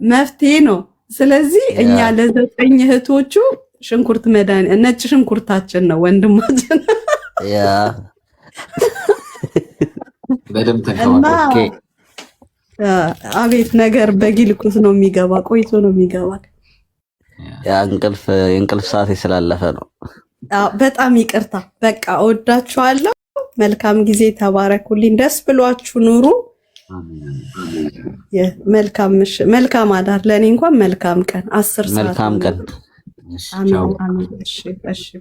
መፍትሄ ነው። ስለዚህ እኛ ለዘጠኝ እህቶቹ ሽንኩርት መድኃኒት ነጭ ሽንኩርታችን ነው ወንድማችን። ያ በደም ተከዋከ አቤት ነገር በጊልኩስ ነው የሚገባ፣ ቆይቶ ነው የሚገባ። ያ እንቅልፍ ሰዓት ስላለፈ ነው። በጣም ይቅርታ። በቃ እወዳችኋለሁ። መልካም ጊዜ፣ ተባረኩልኝ። ደስ ብሏችሁ ኑሩ። መልካም አዳር። ለእኔ እንኳን መልካም ቀን። 10 ሰዓት መልካም ቀን። እሺ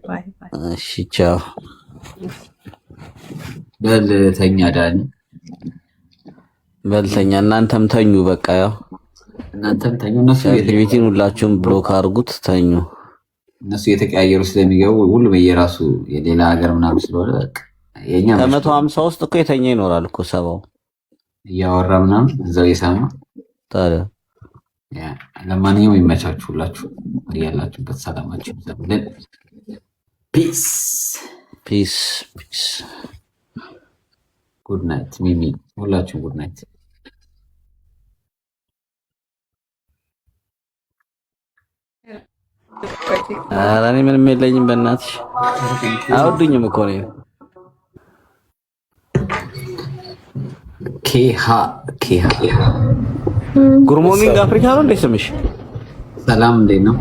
ባይ ባይ። እሺ ቻው። በልተኛ ዳኒ በልተኛ። እናንተም ተኙ። በቃ ያው እናንተም ተኙ። እነሱ የቲቪቲን ሁላችሁም ብሎክ አድርጉት፣ ተኙ። እነሱ የተቀያየሩ ስለሚገቡ ሁሉም የራሱ የሌላ ሀገር ምናምን ስለሆነ በቃ የኛ ከ150 ውስጥ እኮ የተኛ ይኖራል እኮ 70 እያወራ ምናምን እዛው የሳማ ታዲያ። ለማንኛውም ይመቻችሁ ሁላችሁ ያላችሁበት ሰላማችሁ ይብዛልን። ፒስ ፒስ ፒስ። ጉድ ናይት ሚሚ፣ ሁላችሁ ጉድ ናይት። ኧረ እኔ ምንም የለኝም በእናትሽ። አውዱኝም እኮ ነው። ኬሃ ጉድ ሞርኒንግ አፍሪካ ነው እንዴ ስምሽ? ሰላም እንዴት ነው?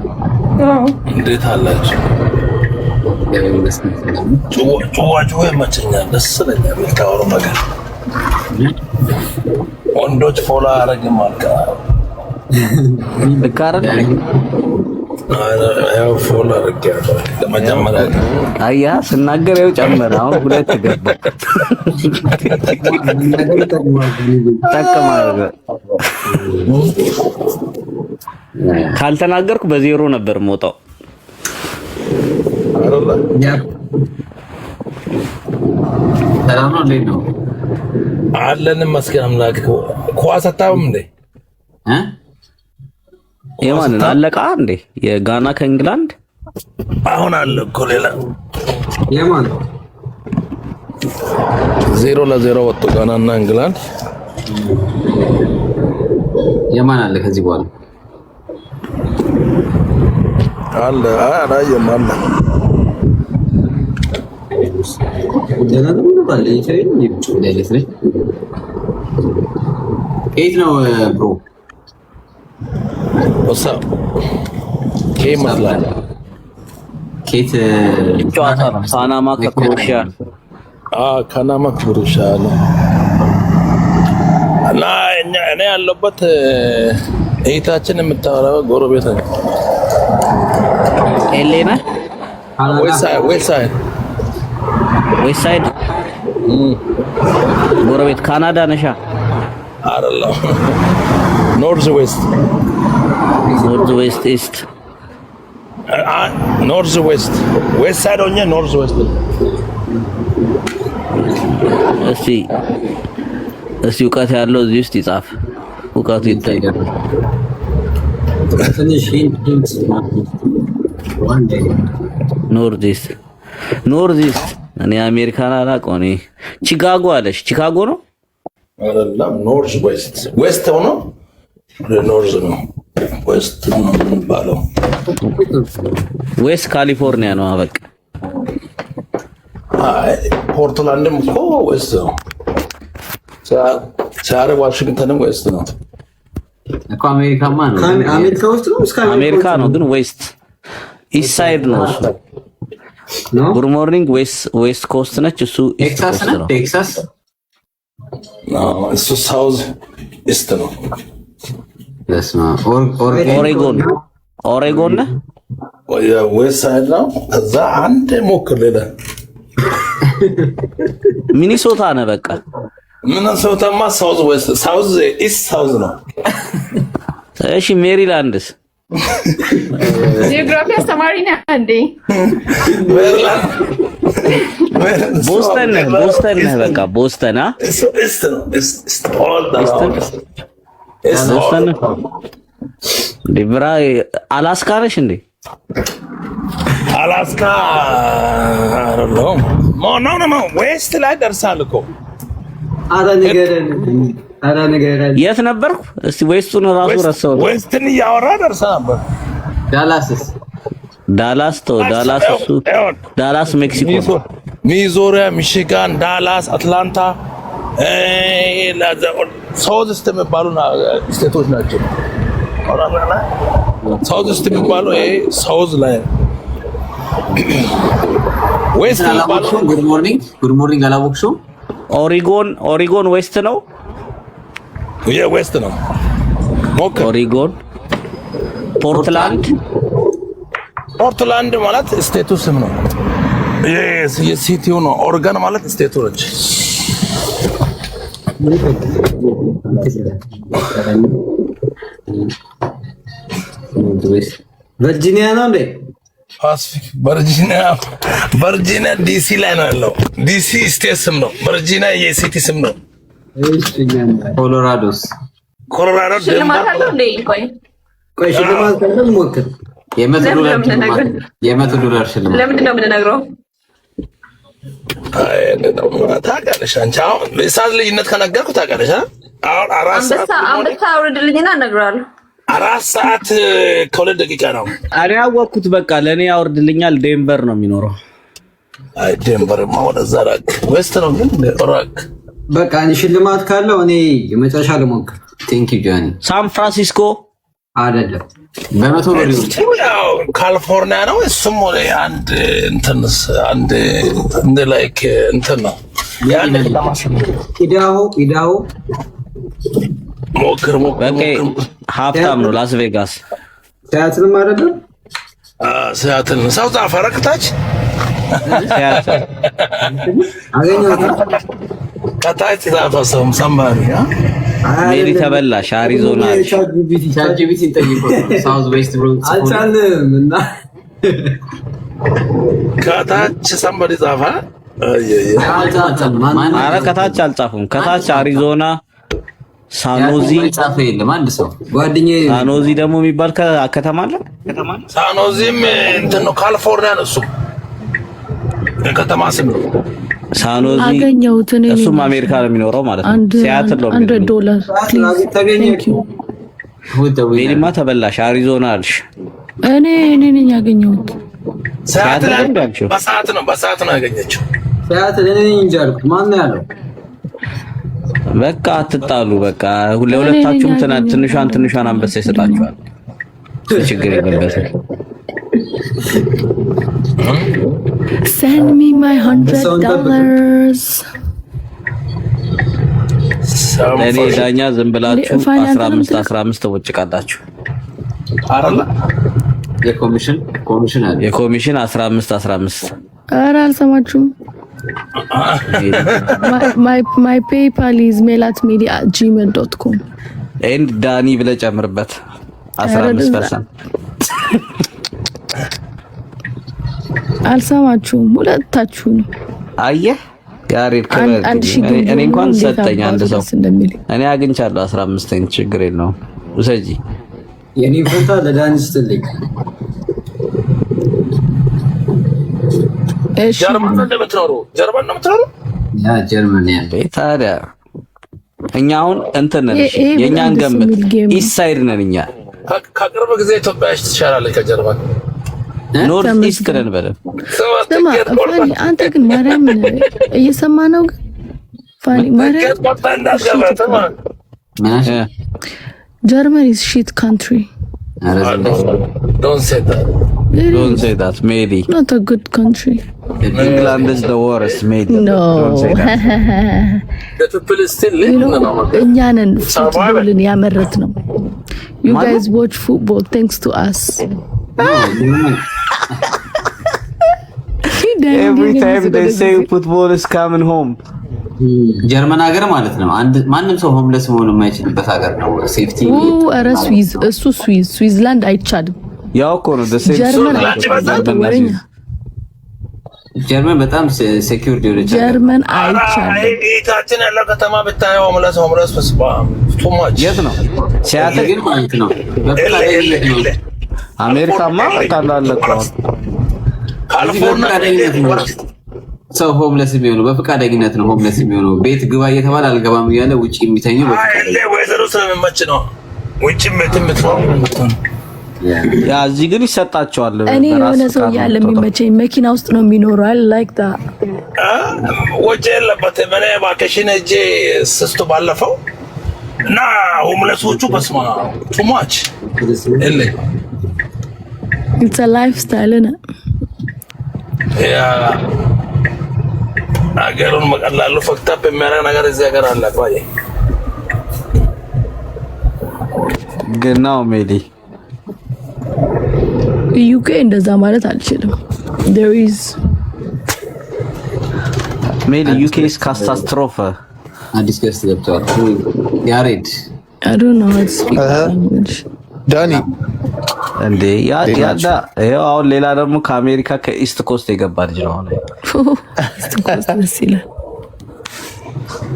እንዴት አላችሁ? ጭዋ ይመቸኛል፣ ደስ ይለኛል የምታወራው ነገር። ወንዶች ፎሎ አያረግም አልካ ልክ አይደል? ያው ፎሎ አድርጌያለሁ ለመጀመሪያ። አያ ስናገር ያው ጨመረ። አሁን 2 ገባ። ተቀማረገ። ካልተናገርኩ በዜሮ ነበር ሞጣው። ሰላም ነው እንዴት ነው? አለን መስገን አምላክ። ኳስ አታውም እንዴ? የማንን አለቃ እንዴ? የጋና ከእንግላንድ አሁን አለ እኮ ሌላ የማን 0-0 ወጥቶ ጋናና እንግላንድ። የማን አለ ከዚህ በኋላ አለ? አላየም አለ ኤት ነው ብሮ ወሳ ኬት መስላል። ኬት ጨዋታ ነው። ፓናማ ከክሮኤሺያ ከናማ ክሮኤሺያ ነው። እና እኔ ያለበት እህታችን የምታወራው ጎረቤት ነው። ኤሌና ዌስት ጎረቤት ካናዳ ነሻ? አይደለም፣ ኖርዝ ዌስት ኢስት ኖርዝ ዌስት ሳይድ ሆኜ ኖርዝ ዌስት። እስቲ እውቀት ያለው እዚህ ውስጥ ይጻፍ። እውቀቱ ይታያል። ኖርዝ ኢስት እኔ አሜሪካን አላውቀው። እኔ ቺካጎ አለሽ። ቺካጎ ነው አይደለም፣ ኖርዝ ዌስት ሆኖ ኖርዝ ነው ዌስት ነው የሚባለው። ዌስት ካሊፎርኒያ ነው። በቃ ፖርትላንድም እኮ ዌስት ነው። ሲያረ ዋሽንግተንም ዌስት ነው እኮ። አሜሪካማ ነው። አሜሪካ ውስጥ ነው። አሜሪካ ነው ግን ዌስት ኢስት ሳይድ ነው እሱ። ጉድ ሞርኒንግ ዌስት ኮስት ነች። እሱ ኢስት ኮስት ነው። ቴክሳስ እሱ ሳውዝ ኢስት ነው። ኦሬጎን ነህ? ዌስት ሳይድ ነው። እዛ አንድ ሞክር። ሌላ ሚኒሶታ ነህ። በቃ ሚኒሶታማ ሳውዝ ዌስት፣ ሳውዝ ኢስት ሳውዝ ነው። እሺ ሜሪላንድስ? ጂኦግራፊ አስተማሪ ነህ እንዴ? ቦስተን ነህ? በቃ ቦስተን ቦስተን ዲብራ አላስካ ነሽ እንዴ? አላስካ አይደለም። ኖ ዌስት ላይ ደርሳል እኮ አረ ንገረን። የት ነበርኩ? እስቲ ዌስቱን ራሱ ረሳው። ዌስትን እያወራ ደርሰህ ነበር። ዳላስ ሜክሲኮ፣ ሚዙሪ፣ ሚሽጋን፣ ዳላስ፣ አትላንታ ሳውዝ ውስጥ የሚባሉ ስቴቶች ናቸው። ሳውዝ ውስጥ የሚባሉ ሳውዝ ላይ ዌስት የሚባሉ ጉድ ሞርኒንግ አላወቅሽውም? ኦሪጎን ዌስት ነው። ዌስት ነው። ኦሪጎን ፖርትላንድ ማለት ስቴቱ ስም ነው። የሲቲው ነው። ኦሪገን ማለት ስቴቱ ነች። ቨርጂኒያ ነው እንዴ? ፓሲፊክ ቨርጂኒያ ዲሲ ላይ ነው ያለው። ዲሲ ስቴት ስም ነው። ቨርጂኒያ የሲቲ ስም ነው። ኮሎራዶ ሽልማት አለው እንዴ? ቆይ ሽልማት ካለው ሞክር። $100 ሽልማት። ለምንድን ነው የምንነግረው? ታውቂያለሽ አንቺ አሁን የሰዓት ልዩነት ከነገርኩ ታውቂያለሽ። አሁን አንበሳ አውርድልኝና እነግረዋለሁ። 4 ሰዓት ከ2 ደቂቃ ነው። እኔ ያወቅኩት በቃ ለእኔ ያወርድልኛል። ዴንቨር ነው የሚኖረው። አይ ዴንቨርማ ወደዛ ራቅ ዌስት ነው ግን ራቅ። በቃ ሽልማት ካለው እኔ የመጨረሻ ልሞክር። ቴንክ ዩ ጆኒ። ሳን ፍራንሲስኮ አይደለም $100 ያው ካሊፎርኒያ ነው። እሱም ወደ አንድ ላይክ እንትን ነው። ኢዳሆ ሞክር ሀብታም ነው። ላስ ቬጋስ ሲያትልም አይደለም ሲያትል ነው። ሳውዝ አፍሪካ ከታች ከታች ዛፋሰም ሰማሪ ሜሪ ተበላሽ አሪዞና ቻጂቢቲ ጠይቆ ሳውዝ ዌስት ብሮንክስ አቻለም እና ከታች ሰማሪ ዛፋ ኧረ ከታች አልጻፉም። ከታች አሪዞና ሳኖዚ ጻፈ የለም አንድ ሰው ጓደኛዬ። ሳኖዚ ደግሞ የሚባል ከተማ አለ። ሳኖዚም እንትን ነው ካሊፎርኒያ ነው። እሱ ከተማ ስም ነው ሳኖዚ። እሱም አሜሪካ ነው የሚኖረው ማለት ነው። ሲያትል ነው $100 ፕሊዝ። ሜሪማ ተበላሽ አሪዞና አልሽ። እኔ ነኝ ያገኘሁት። ሲያትል በሰዓት ነው ያገኘችው። ሲያትል እኔ ነኝ እንጂ አልኩት። ማን ነው ያለው? በቃ አትጣሉ። በቃ ለሁለታችሁም ትንሿን አንበሳ ይሰጣችኋል። ችግር የለበትም። Send me my $100. ለኔ ዳኛ ዝም ብላችሁ 15 ተወጭቃላችሁ አይደል? የኮሚሽን አለ። የኮሚሽን 15 ኧረ አልሰማችሁም። my PayPal is melatmedia@gmail.com ኤንድ ዳኒ ብለህ ጨምርበት 15%። አልሰማችሁም ሁለታችሁ ነው። አየህ ያሬድ እኔ እንኳን ሰጠኝ አንድ ሰው እኔ አግኝቻለሁ 15 ችግር የለውም። ውሰጂ የኔ ፎቶ ለዳኒ ስትልኝ ጀርመን ነው የምትኖረው? ያ ጀርመን ያ ታዲያ እኛ አሁን እንትን ነን። የኛን ገምት። ኢስት ሳይድ ነን እኛ። ከቅርብ ጊዜ ኢትዮጵያ ትሻላለች ከጀርመን። ኖርዝ ኢስት ነን በለው። አንተ ግን ማርያም እየሰማ ነው ግን ፋኒ ማርያም ጀርመን is shit country. Don't say that maybe. Not a good country. England is the worst maybe. No. Don't say that. The people is still living in our እኛንን ፉትቦልን ያመረት ነው። You guys watch football thanks to us. Every time they say football is coming home. ጀርመን ሀገር ማለት ነው። ማንም ሰው ሆምለስ መሆን የማይችልበት ሀገር ነው። ሴፍቲ ኧረ ስዊዝላንድ አይቻልም። ያው እኮ ነው ጀርመን በጣም ሴኩሪቲ ወደ ጀርመን አይቻልም። ጌታችን ያለው ከተማ ብታየው ሆምለስ የት ነው? ሲያትል ግን ማለት ነው። አሜሪካማ ታላለቀው ካሊፎርኒያ ሰው ሆምለስ የሚሆነው በፍቃደኝነት ነው። ሆምለስ የሚሆነው ቤት ግባ እየተባለ አልገባም እያለ ውጪ የሚተኘው በፍቃደኝነት ወይዘሮ ስለሚመች ነው። ውጪ የምትሆን ያ እዚህ ግን ይሰጣቸዋል። እኔ የሆነ ሰው ያለ የሚመቸኝ መኪና ውስጥ ነው የሚኖረው። አይ ላይክ ዳ ወጪ የለበትም። እኔ ቫኬሽን ሄጄ ስስቱ ባለፈው እና ሆምለሶቹ በስማ ቱማች እለ ኢትስ አ ላይፍ ስታይል ነው። ያ አገሩን መቀላሉ ፈክታፕ የሚያደርግ ነገር እዚህ ሀገር አለ። ባይ ግናው ሜዲ ዩኬ እንደዛ ማለት አልችልም። there is ሜዲ ዩኬ is catastrophe አዲስ ገስት ገብቷል። ያሬድ I don't know how to speak English ዳኒ እንዴ ያዳ ይሄው አሁን ሌላ ደግሞ ከአሜሪካ ከኢስት ኮስት የገባ ልጅ ነው። አሁን ኢስት ኮስት ደስ ይላል።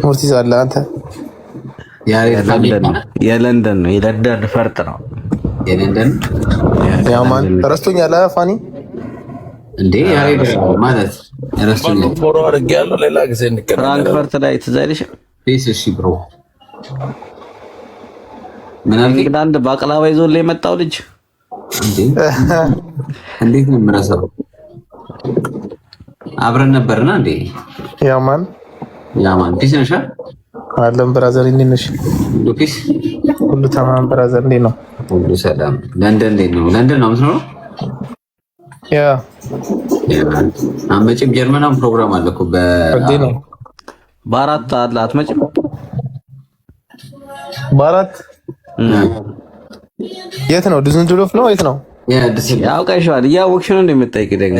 ሞርቲዝ አለ አንተ የለንደን ነው የለንደን ፈርጥ ነው። የለንደን ያማን ረስቶኛል። ፋኒ እንዴ ያሬድ ማለት ረስቶኛል። ፎሮ አድርጌያለሁ። ሌላ ጊዜ እንገናኛለን። ፍራንክፈርት ላይ ትዛለሽ ፔስ እሺ ብሮ ምን አልከኝ? አንድ ባቅላባ ይዞ የመጣው ልጅ እንዴት ነው የምረሳው? አብረን ነበርና እንዴ ያማን ፒስ ነሻ አለም ብራዘር እንዴት ነሽ? ፒስ ሁሉ ተማም ብራዘር እንዴት ነው? ሁሉ ሰላም። ለንደን እንዴት ነው? ለንደን ነው የምትኖረው? ያ አመጪም ጀርመናም ፕሮግራም አለ እኮ እንዴት ነው? በአራት አለ አትመጭም? በአራት የት ነው? ዱስንዶርፍ ነው? የት ነው? ያው ቀይሻል እያወቅሽ ነው እንደምትጠይቅ ደግሞ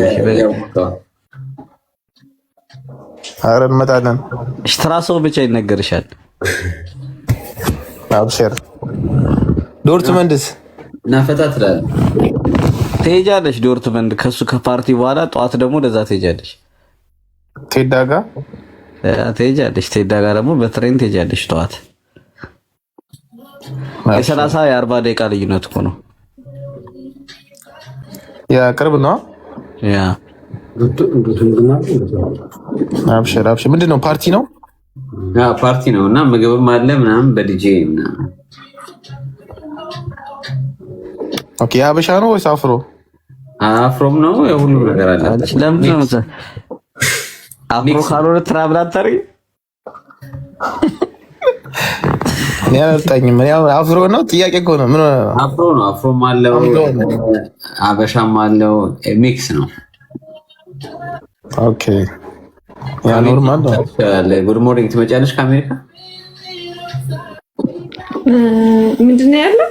ኧረ እንመጣለን። ሽትራሶ ብቻ ይነገርሻል። አብሽር ዶርትመንድስ ናፈታ ትላለህ ትሄጃለሽ። ዶርትመንድ ከሱ ከፓርቲ በኋላ ጠዋት ደግሞ ለዛ ትሄጃለሽ። ቴዳጋ ትሄጃለሽ። ቴዳጋ ደግሞ በትሬን ትሄጃለሽ ጠዋት። የ30 የ40 ደቂቃ ልዩነት እኮ ነው። ያ ቅርብ ነው። ያ አብሽር አብሽር። ምንድን ነው ፓርቲ ነው? ያ ፓርቲ ነው እና ምግብም አለ ምናምን በዲጄ ምናምን። ኦኬ ሀበሻ ነው ወይስ አፍሮ? አፍሮም ነው የሁሉ ነገር አለ። ለምን ነው አፍሮ ካልሆነ ትራቭል አታርጊ? ያልጣኝ ምን ያው አፍሮ ነው? ጥያቄ እኮ ነው። ምን አፍሮ ነው? አፍሮም አለው አበሻም አለው ሚክስ ነው። ኦኬ ያ ኖርማል ነው። ጉድ ሞርኒንግ ትመጫለሽ ከአሜሪካ? ምንድነው ያለው?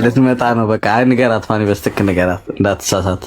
ልትመጣ ነው። በቃ ንገራት ፋኒ፣ በስትክ ንገራት እንዳትሳሳት።